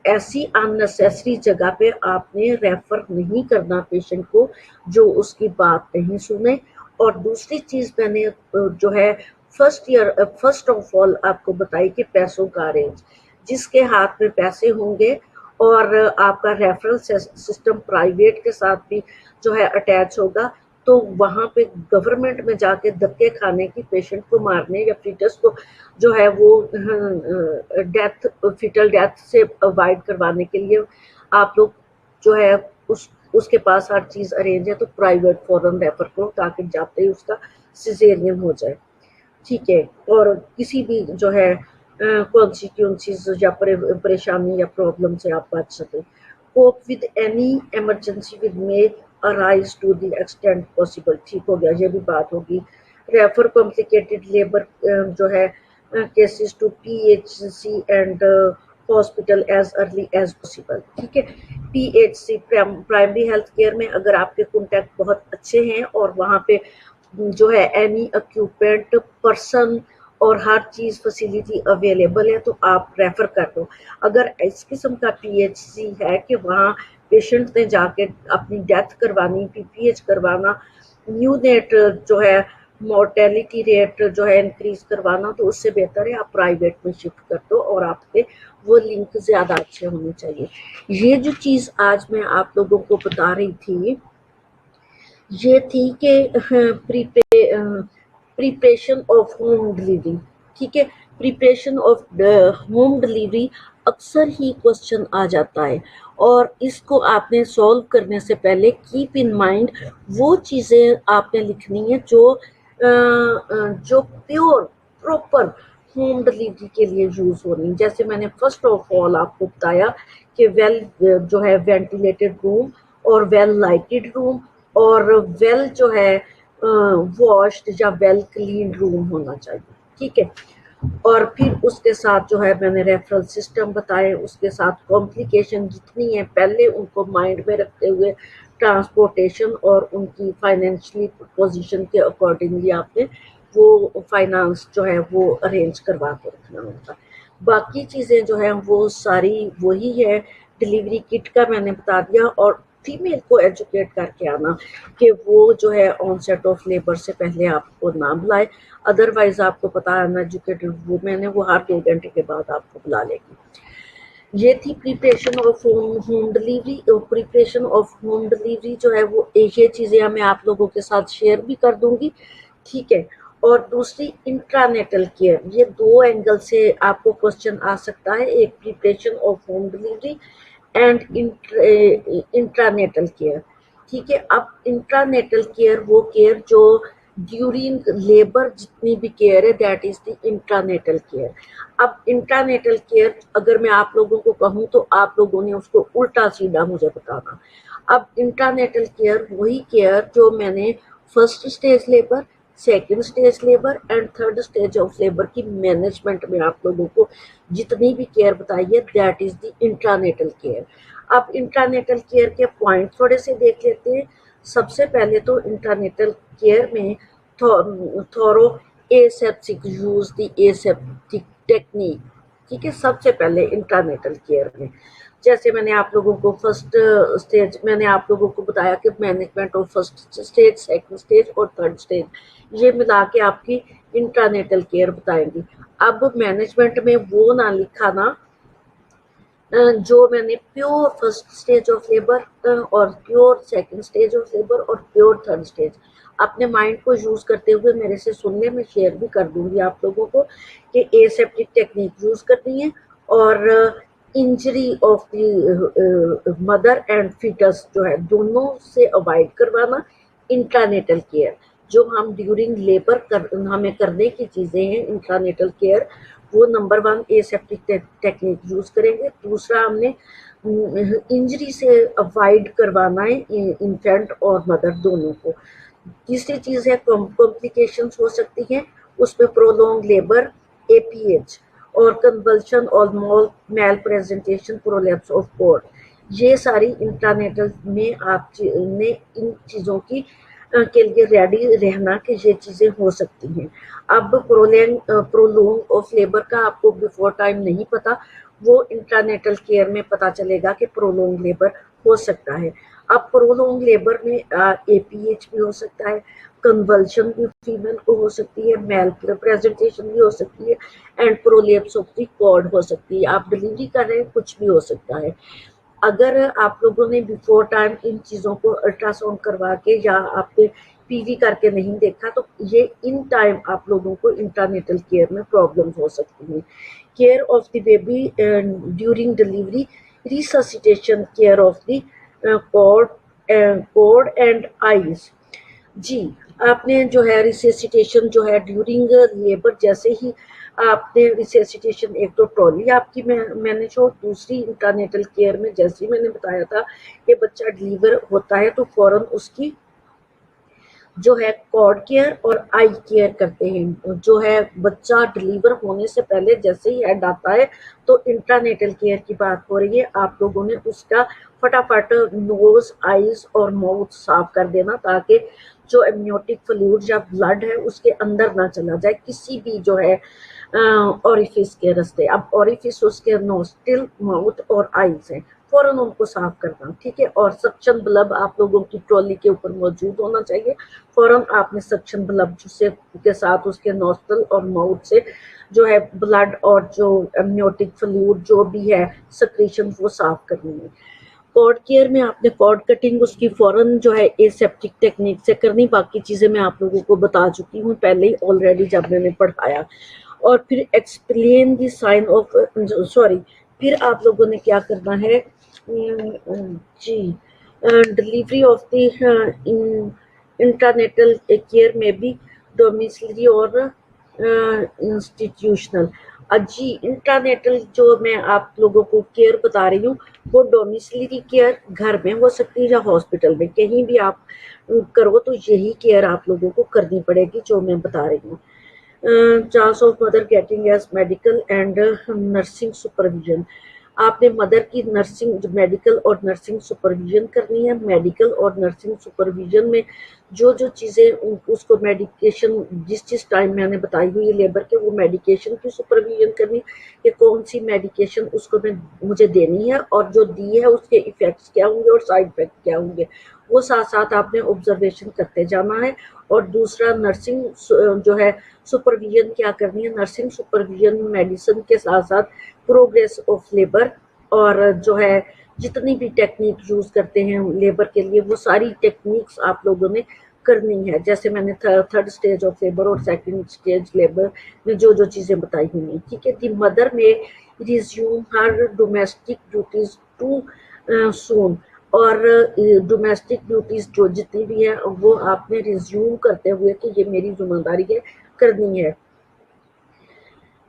ऐसी अननेसेसरी जगह पे आपने रेफर नहीं करना पेशेंट को जो उसकी बात नहीं सुने। और दूसरी चीज मैंने जो है फर्स्ट ऑफ ऑल आपको बताई कि पैसों का अरेंज, जिसके हाथ में पैसे होंगे और आपका रेफरल सिस्टम प्राइवेट के साथ भी जो है अटैच होगा तो वहाँ पे गवर्नमेंट में जाके धक्के खाने की, पेशेंट को मारने या फीटस को जो है वो फीटल डेथ से अवॉइड करवाने के लिए आप लोग जो है उसके पास हर चीज़ अरेंज है तो प्राइवेट फॉरन रेफर करो ताकि जाते ही उसका सिजेरियन हो जाए, ठीक है। और किसी भी जो है कॉन्सिक्वेंसेस या परेशानी या प्रॉब्लम से आप बच सकें। Cope with any emergency with may arise to the extent possible, ठीक हो गया, ये भी बात होगी। रेफर कॉम्प्लिकेटेड लेबर जो है cases to PHC and hospital as early as possible, ठीक है। PHC प्राइमरी हेल्थ केयर में अगर आपके कॉन्टैक्ट बहुत अच्छे हैं और वहाँ पे जो है एनी इक्विपमेंट पर्सन और हर चीज़ फैसिलिटी अवेलेबल है तो आप रेफर कर दो। अगर इस किस्म का PHC है कि वहाँ पेशेंट ने जाके अपनी डेथ करवानी, PPH करवाना, न्यू नेट जो है मोर्टेलिटी रेट जो है इंक्रीज करवाना, तो उससे बेहतर है आप प्राइवेट में शिफ्ट कर दो और आपके वो लिंक ज़्यादा अच्छे होने चाहिए। ये जो चीज़ आज मैं आप लोगों को बता रही थी ये थी कि प्रिपरेशन ऑफ होम डिलीवरी, ठीक है। प्रिपरेशन ऑफ होम डिलीवरी अक्सर ही क्वेश्चन आ जाता है, और इसको आपने सॉल्व करने से पहले कीप इन माइंड वो चीज़ें आपने लिखनी है जो जो प्योर प्रॉपर होम डिलीवरी के लिए यूज़ होनी। जैसे मैंने फर्स्ट ऑफ ऑल आपको बताया कि वेल जो है वेंटिलेटेड रूम और वेल लाइटेड रूम और वेल जो है वॉश्ड या वेल क्लीन रूम होना चाहिए, ठीक है। और फिर उसके साथ जो है मैंने रेफरल सिस्टम बताए, उसके साथ कॉम्प्लिकेशन जितनी है पहले उनको माइंड में रखते हुए ट्रांसपोर्टेशन और उनकी फाइनेंशियली पोजीशन के अकॉर्डिंगली आपने वो फाइनेंस जो है वो अरेंज करवा के रखना होता। बाकी चीज़ें जो है वो सारी वही है, डिलीवरी किट का मैंने बता दिया। और फीमेल को एजुकेट करके आना कि वो जो है ऑनसेट ऑफ लेबर से पहले आपको ना बुलाए, अदरवाइज आपको पता है अनएजुकेटेड वुमेन है वो हर 2 घंटे के बाद आपको बुला लेगी। ये थी preparation of home delivery. Preparation of home delivery जो है वो ये चीज़ें मैं आप लोगों के साथ शेयर भी कर दूंगी, ठीक है। और दूसरी इंट्रानेटल केयर, ये 2 एंगल से आपको क्वेश्चन आ सकता है, एक preparation of home delivery and intranatal care, ठीक है। अब इंट्रानेटल केयर वो केयर जो ड्यूरिंग लेबर जितनी भी केयर है that is the intranatal care. अब इंट्रानेटल केयर अगर मैं आप लोगों को कहूँ तो आप लोगों ने उसको उल्टा सीधा मुझे बताना। अब इंट्रानेटल केयर वही केयर जो मैंने first stage labour, second stage labour and third stage of labour की मैनेजमेंट में आप लोगों को जितनी भी केयर बताई है that is the intranatal care. अब इंट्रानेटल केयर के पॉइंट थोड़े से देख लेते हैं। सबसे पहले तो इंट्रानेटल केयर में thorough aseptic use the aseptic technique, ठीक है। सबसे पहले इंट्रानेटल केयर में जैसे मैंने आप लोगों को फर्स्ट स्टेज मैंने आप लोगों को बताया कि management of first stage, second stage और थर्ड स्टेज ये मिला के आपकी इंट्रानेटल केयर बताएंगी। अब मैनेजमेंट में वो ना लिखा ना जो मैंने pure first stage of labour और pure second stage of labour और प्योर थर्ड स्टेज, अपने माइंड को यूज करते हुए मेरे से सुनने में शेयर भी कर दूंगी आप लोगों को कि एसेप्टिक टेक्निक यूज करनी है और injury of the mother and foetus जो है दोनों से अवॉइड करवाना। इंट्रानेटल केयर जो हम ड्यूरिंग लेबर हमें करने की चीज़ें हैं इंट्रानेटल केयर, वो नंबर 1 एसेप्टिक टेक्निक यूज करेंगे। दूसरा हमने इंजरी से अवॉइड करवाना है इन्फेंट और मदर दोनों को। तीसरी चीज़ है कॉम्प्लिकेशंस हो सकती हैं उसमें प्रोलॉन्ग लेबर, एपीएच और कन्वल्शन और मैल प्रेजेंटेशन, प्रोलैप्स ऑफ कॉर्ड। ये सारी इंट्रानेटल में आपने इन चीज़ों की के लिए रेडी रहना कि ये चीज़ें हो सकती हैं। अब प्रोलॉन्ग ऑफ लेबर का आपको बिफोर टाइम नहीं पता, वो इंट्रानेटल केयर में पता चलेगा कि प्रोलॉन्ग लेबर हो सकता है। अब प्रोलॉन्ग लेबर में एपीएच भी हो सकता है, कन्वल्शन भी फीमेल को हो सकती है, मेल प्रेजेंटेशन भी हो सकती है and prolapse of the cord हो सकती है। आप डिलीवरी कर रहे हैं कुछ भी हो सकता है। अगर आप लोगों ने बिफोर टाइम इन चीज़ों को अल्ट्रासाउंड करवा के या आपने पीवी करके नहीं देखा तो ये इन टाइम आप लोगों को इंट्रानेटल केयर में प्रॉब्लम हो सकती है। Care of the baby during delivery, resuscitation, care of the cord and eyes. जी, आपने जो है रिससिटेशन जो है ड्यूरिंग लेबर, जैसे ही आपने रिससिटेशन, एक तो ट्रॉली आपकी मैनेज हो, दूसरी इंट्रानेटल केयर में जैसे ही मैंने बताया था कि बच्चा डिलीवर होता है तो फौरन उसकी जो है कॉर्ड केयर और आई केयर करते हैं। जो है बच्चा डिलीवर होने से पहले जैसे ही हेड आता है तो इंट्रानेटल केयर की बात हो रही है, आप लोगों ने उसका फटाफट नोज, आईज और माउथ साफ कर देना ताकि जो एमनियोटिक फ्लूइड या ब्लड है उसके अंदर ना चला जाए किसी भी जो है ऑरिफिस के रास्ते। अब ऑरिफिस उसके नोस्ट्रिल, माउथ और आईज है, फौरन उनको साफ करना, ठीक है। और सक्शन बल्ब आप लोगों की ट्रॉली के ऊपर मौजूद होना चाहिए, फौरन आपने सक्शन बल्ब से के साथ उसके नोस्ट्रिल और माउथ से जो है ब्लड और जो एमनियोटिक फ्लूइड जो भी है सक्रीशन वो साफ करनी है। कॉर्ड केयर में आपने कॉर्ड कटिंग उसकी फौरन जो है एसेप्टिक टेक्निक से करनी, बाकी चीज़ें मैं आप लोगों को बता चुकी हूँ पहले ही ऑलरेडी जब मैंने पढ़ाया। और फिर explain the sign of, sorry, फिर आप लोगों ने क्या करना है जी, delivery of the intranatal care में भी डोमिसलरी और इंस्टीट्यूशनल। जी, इंटरनेटल जो मैं आप लोगों को केयर बता रही हूँ वो डोमिसलरी केयर घर में हो सकती है या हॉस्पिटल में, कहीं भी आप करो तो यही केयर आप लोगों को करनी पड़ेगी जो मैं बता रही हूँ। Chance of mother getting as medical and nursing supervision. आपने मदर की नर्सिंग, मेडिकल और नर्सिंग सुपरविजन करनी है। मेडिकल और नर्सिंग सुपरविजन में जो जो चीज़ें उसको मेडिकेशन जिस जिस टाइम मैंने बताई हुई है लेबर के, वो मेडिकेशन की सुपरविजन करनी कि कौन सी मेडिकेशन उसको मुझे देनी है और जो दी है उसके इफ़ेक्ट्स क्या होंगे और साइड इफ़ेक्ट क्या होंगे, वो साथ साथ आपने ऑब्जर्वेशन करते जाना है। और दूसरा नर्सिंग जो है सुपरविजन क्या करनी है, नर्सिंग सुपरविजन मेडिसिन के साथ साथ प्रोग्रेस ऑफ लेबर और जो है जितनी भी टेक्निक यूज करते हैं लेबर के लिए वो सारी टेक्निक्स आप लोगों ने करनी है। जैसे मैंने थर्ड स्टेज ऑफ लेबर और सेकंड स्टेज लेबर में जो जो चीजें बताई हुई हैं, ठीक है। दी मदर में रिज्यूम हर डोमेस्टिक ड्यूटीज टू सून, और डोमेस्टिक ड्यूटीज जो जितनी भी है वो आपने रिज्यूम करते हुए कि ये मेरी जिम्मेदारी है करनी है।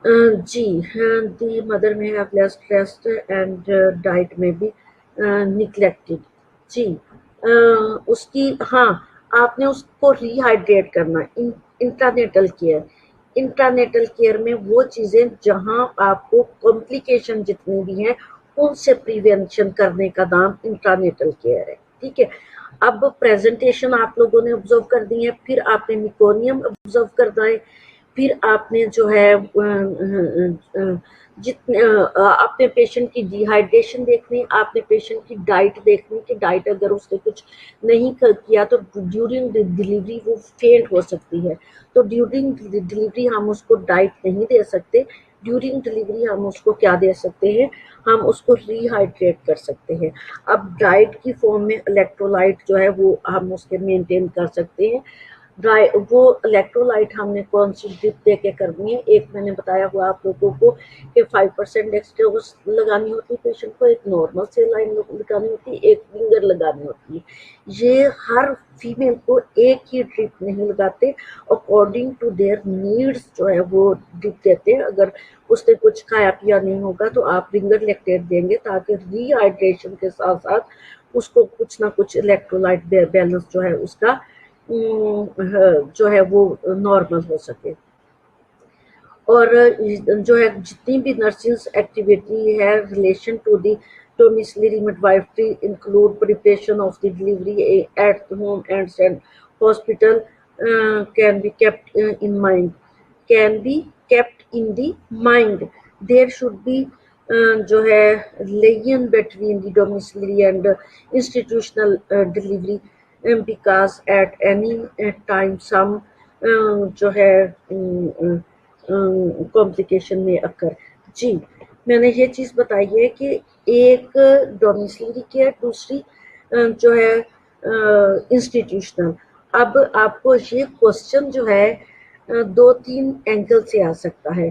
जी हाँ, दी मदर में have less rest and diet में भी निग्लेक्टेड। जी उसकी, हाँ, आपने उसको रिहाइड्रेट करना। इंटरनेटल केयर, इंटरनेटल केयर में वो चीज़ें जहाँ आपको कॉम्प्लिकेशन जितनी भी हैं उनसे प्रिवेंशन करने का नाम इंटरनेटल केयर है, ठीक है। अब प्रेजेंटेशन आप लोगों ने ऑब्जर्व कर दी है, फिर आपने मिकोनियम ऑब्जर्व करना है, फिर आपने जो है जितने आपने पेशेंट की डिहाइड्रेशन देखनी, आपने पेशेंट की डाइट देखनी कि डाइट अगर उसने कुछ नहीं किया तो ड्यूरिंग डिलीवरी वो फेंट हो सकती है, तो ड्यूरिंग डिलीवरी हम उसको डाइट नहीं दे सकते। ड्यूरिंग डिलीवरी हम उसको क्या दे सकते हैं, हम उसको रिहाइड्रेट कर सकते हैं। अब डाइट की फॉर्म में इलेक्ट्रोलाइट जो है वो हम उसके मेंटेन कर सकते हैं। वो इलेक्ट्रोलाइट हमने कौन सी ड्रिप दे के करनी है, एक मैंने बताया हुआ आप लोगों को कि 5% डेक्सट्रोज लगानी होती है पेशेंट को, एक नॉर्मल सेलाइन लगानी होती है, एक फिंगर लगानी होती है। ये हर फीमेल को एक ही ड्रिप नहीं लगाते, अकॉर्डिंग टू देयर नीड्स जो है वो ड्रिप देते हैं। अगर उसने कुछ खाया पिया नहीं होगा तो आप फिंगर लैक्टेट देंगे ताकि रिहाइड्रेशन के साथ साथ उसको कुछ ना कुछ इलेक्ट्रोलाइट बैलेंस जो है उसका जो है वो नॉर्मल हो सके। और जो है जितनी भी नर्सिंग एक्टिविटी है relation to the domiciliary midwifery include preparation of the delivery at home and hospital can be kept in mind, can be kept in the mind. There should be जो है liaison between the domiciliary and institutional delivery because at any time some जो है complication में अकर। जी, मैंने ये चीज़ बताई है कि एक डोमिसलरी केयर, दूसरी जो है इंस्टीट्यूशनल। अब आपको ये क्वेश्चन जो है दो तीन एंगल से आ सकता है,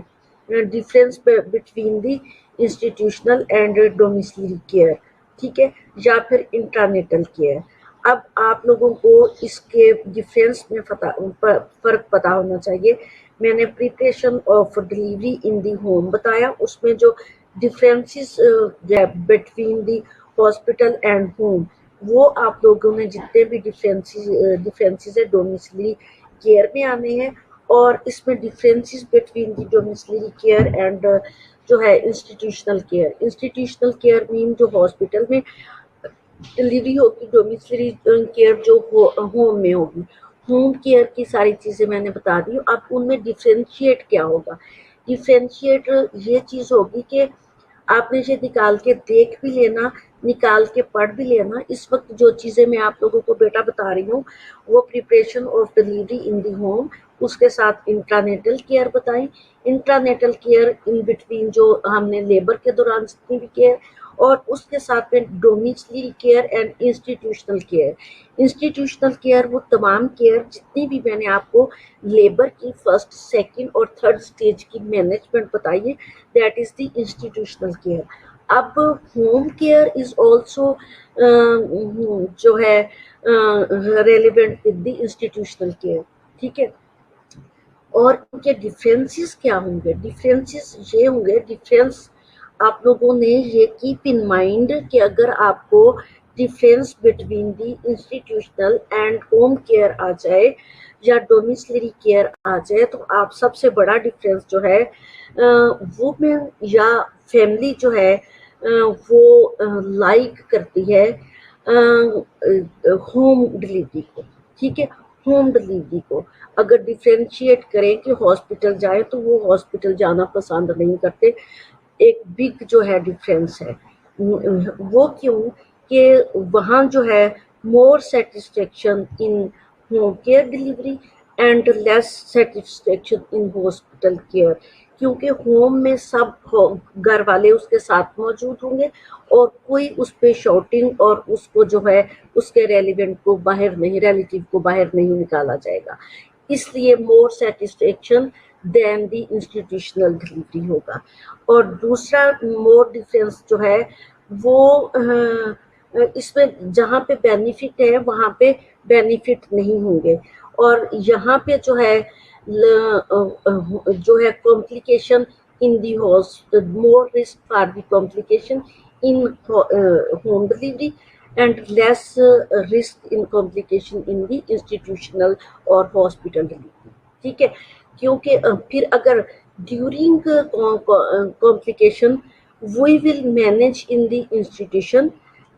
difference between the institutional and domiciliary care, ठीक है, या फिर इंटरनेटल केयर। अब आप लोगों को इसके डिफरेंस में फर्क पता होना चाहिए। मैंने preparation of delivery in the home बताया, उसमें जो differences between the hospital and home, वो आप लोगों ने जितने भी डिफरेंसेस है डोमिसलरी केयर में आने हैं। और इसमें differences between the domiciliary care and जो है institutional care. Institutional care mean जो हॉस्पिटल में डिलीवरी होगी, डोमिसलरी केयर जो होम में होगी। होम केयर की सारी चीज़ें मैंने बता दी। अब उनमें डिफ्रेंशिएट क्या होगा, डिफ्रेंशिएट ये चीज़ होगी कि आपने ये निकाल के देख भी लेना, निकाल के पढ़ भी लेना। इस वक्त जो चीज़ें मैं आप लोगों को बेटा बता रही हूँ वो preparation of delivery in the home, उसके साथ इंट्रानेटल केयर बताई। इंट्रानेटल केयर इन बिटवीन जो हमने लेबर के दौरान जितनी भी केयर, और उसके साथ में domiciliary care and institutional care. Institutional care वो तमाम केयर जितनी भी मैंने आपको लेबर की फर्स्ट, सेकंड और थर्ड स्टेज की मैनेजमेंट बताई है, that is the institutional care. अब होम केयर इज ऑल्सो जो है relevant with the institutional care, ठीक है। और इनके डिफरेंसेस क्या होंगे? डिफरेंसेस ये होंगे, डिफरेंस आप लोगों ने ये कीप इन माइंड कि अगर आपको difference between the institutional and home care आ जाए या डोमिसिलरी केयर आ जाए, तो आप सबसे बड़ा डिफरेंस जो है वुमेन या फैमिली जो है वो लाइक करती है होम डिलीवरी को, ठीक है। होम डिलीवरी को अगर डिफ्रेंशिएट करें कि हॉस्पिटल जाए तो वो हॉस्पिटल जाना पसंद नहीं करते। एक बिग जो है डिफरेंस है वो क्यों कि वहाँ जो है मोर satisfaction in home care delivery and less satisfaction in hospital care, क्योंकि होम में सब घर वाले उसके साथ मौजूद होंगे और कोई उस पे शॉटिंग और उसको जो है उसके रेलिवेंट को बाहर नहीं, रिलेटिव को बाहर नहीं निकाला जाएगा, इसलिए more satisfaction than the institutional delivery होगा। और दूसरा मोर डिफरेंस जो है वो इसमें जहाँ पे बेनिफिट है वहाँ पे बेनिफिट नहीं होंगे, और यहाँ पे जो है complication in the more risk for the complication in home delivery and less risk in complication in the institutional और हॉस्पिटल डिलीवरी, ठीक है। क्योंकि फिर अगर during complication we will manage in the institution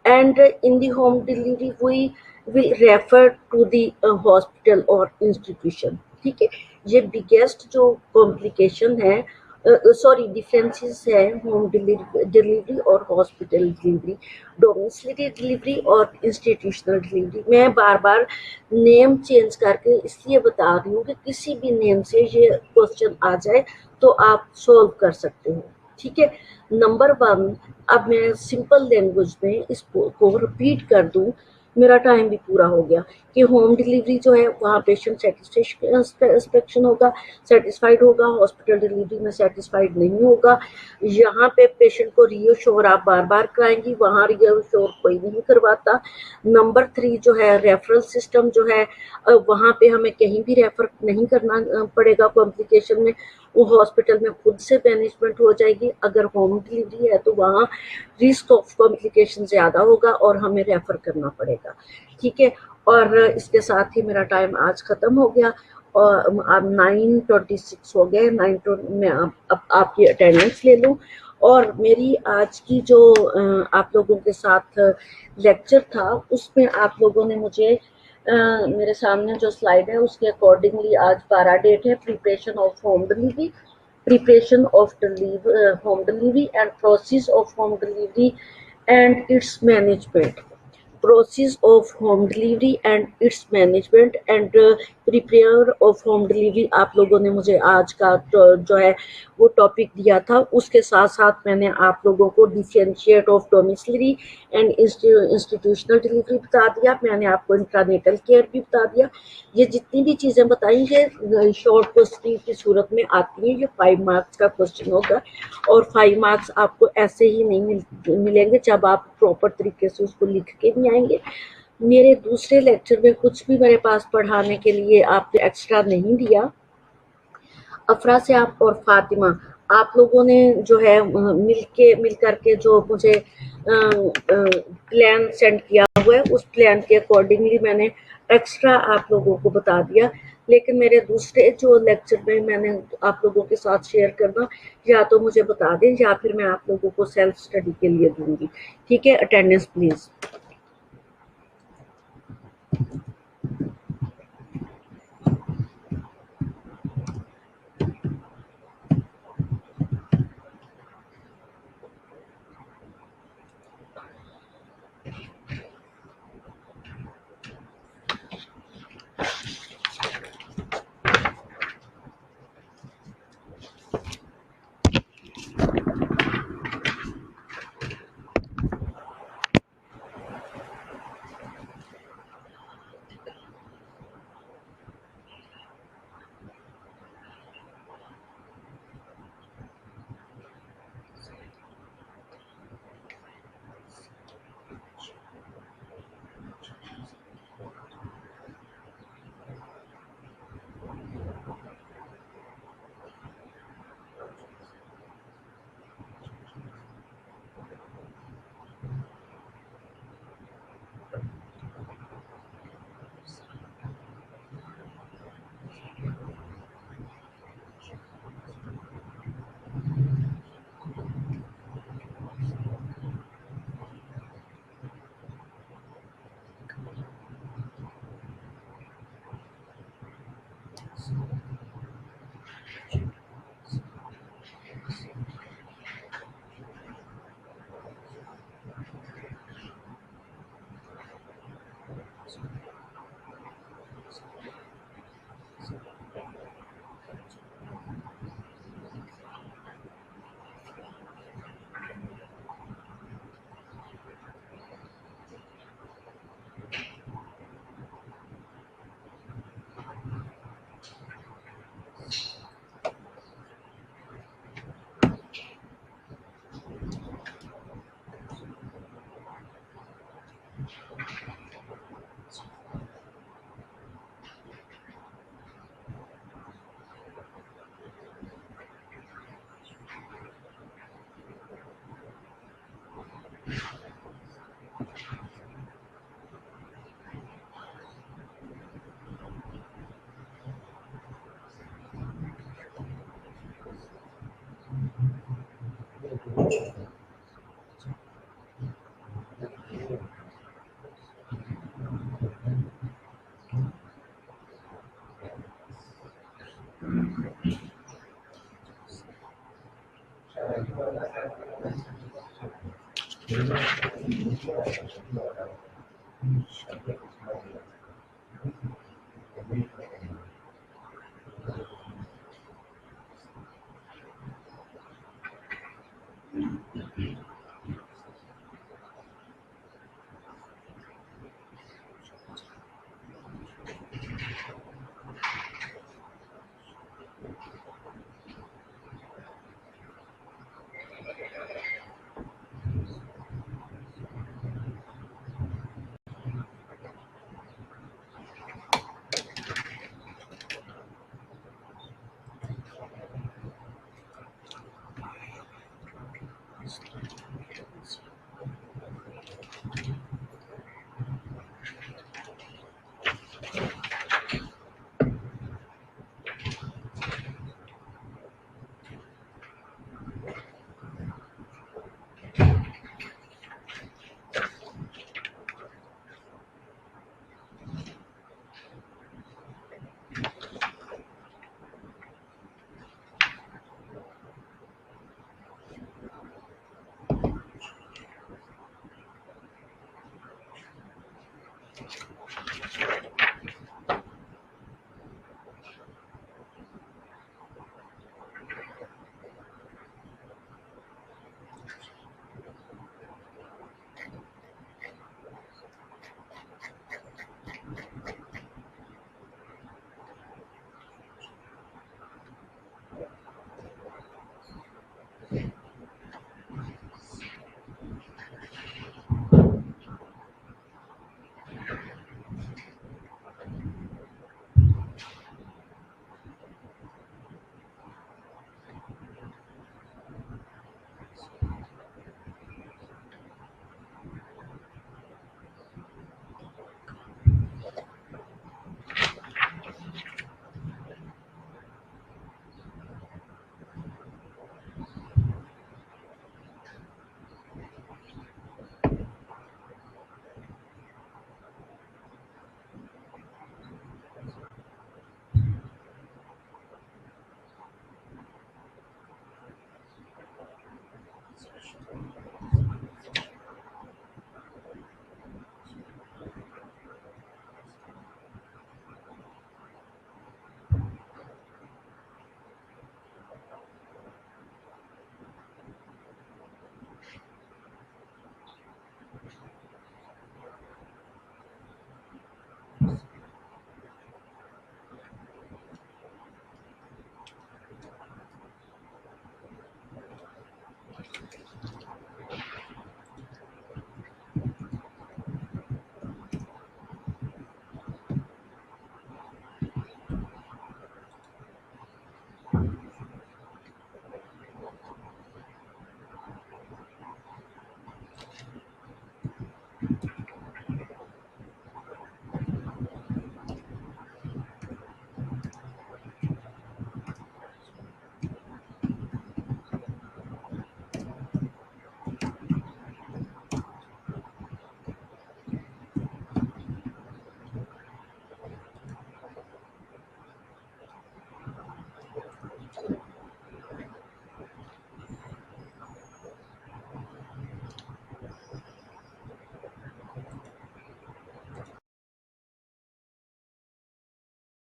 and in the home delivery we will refer to the hospital or institution, ठीक है। ये biggest जो कॉम्प्लिकेशन है, सॉरी डिफरेंसेस है होम डिलीवरी और हॉस्पिटल डिलीवरी, डोमिसिलरी डिलीवरी और institutional delivery. मैं बार बार name change करके इसलिए बता रही हूँ कि किसी भी नेम से ये क्वेश्चन आ जाए तो आप सॉल्व कर सकते हो, ठीक है। नंबर 1, अब मैं सिंपल लैंग्वेज में इसको रिपीट कर दूं, मेरा टाइम भी पूरा हो गया, कि होम डिलीवरी जो है वहाँ पेशेंट सेटिस्फेक्शन होगा, सेटिस्फाइड होगा, हॉस्पिटल डिलीवरी में सेटिस्फाइड नहीं होगा। यहाँ पे पेशेंट को रीअश्योर आप बार बार कराएंगी, वहाँ रीअश्योर कोई नहीं करवाता। नंबर 3 जो है रेफरल सिस्टम जो है वहाँ पे हमें कहीं भी रेफर नहीं करना पड़ेगा कॉम्प्लिकेशन में, वो हॉस्पिटल में खुद से मैनेजमेंट हो जाएगी। अगर होम डिलीवरी है तो वहाँ रिस्क ऑफ कॉम्प्लिकेशन ज़्यादा होगा और हमें रेफर करना पड़ेगा, ठीक है। और इसके साथ ही मेरा टाइम आज ख़त्म हो गया और अब 9:26 हो गए। मैं अब आपकी अटेंडेंस ले लूँ। और मेरी आज की जो आप लोगों के साथ लेक्चर था उसमें आप लोगों ने मुझे मेरे सामने जो स्लाइड है उसके अकॉर्डिंगली आज 12 डेट है, preparation of home delivery, preparation of home delivery and process of home delivery and its management, process of home delivery and its management and prepare of home delivery आप लोगों ने मुझे आज का जो है वो टॉपिक दिया था। उसके साथ साथ मैंने आप लोगों को differentiate of domiciliary and institutional delivery बता दिया, मैंने आपको इंट्रानेटल केयर भी बता दिया। ये जितनी भी चीज़ें बताई ये शॉर्ट क्वेश्चन की सूरत में आती हैं, ये 5 मार्क्स का क्वेश्चन होगा और 5 मार्क्स आपको ऐसे ही नहीं मिलेंगे जब आप प्रॉपर तरीके से उसको लिख के नहीं आएंगे। मेरे दूसरे लेक्चर में कुछ भी मेरे पास पढ़ाने के लिए आपने एक्स्ट्रा नहीं दिया। अफरा से आप और फातिमा आप लोगों ने जो है मिल करके जो मुझे प्लान सेंड किया हुआ है उस प्लान के अकॉर्डिंगली मैंने एक्स्ट्रा आप लोगों को बता दिया, लेकिन मेरे दूसरे जो लेक्चर में मैंने आप लोगों के साथ शेयर करना या तो मुझे बता दें या फिर मैं आप लोगों को सेल्फ स्टडी के लिए दूंगी, ठीक है। Attendance please.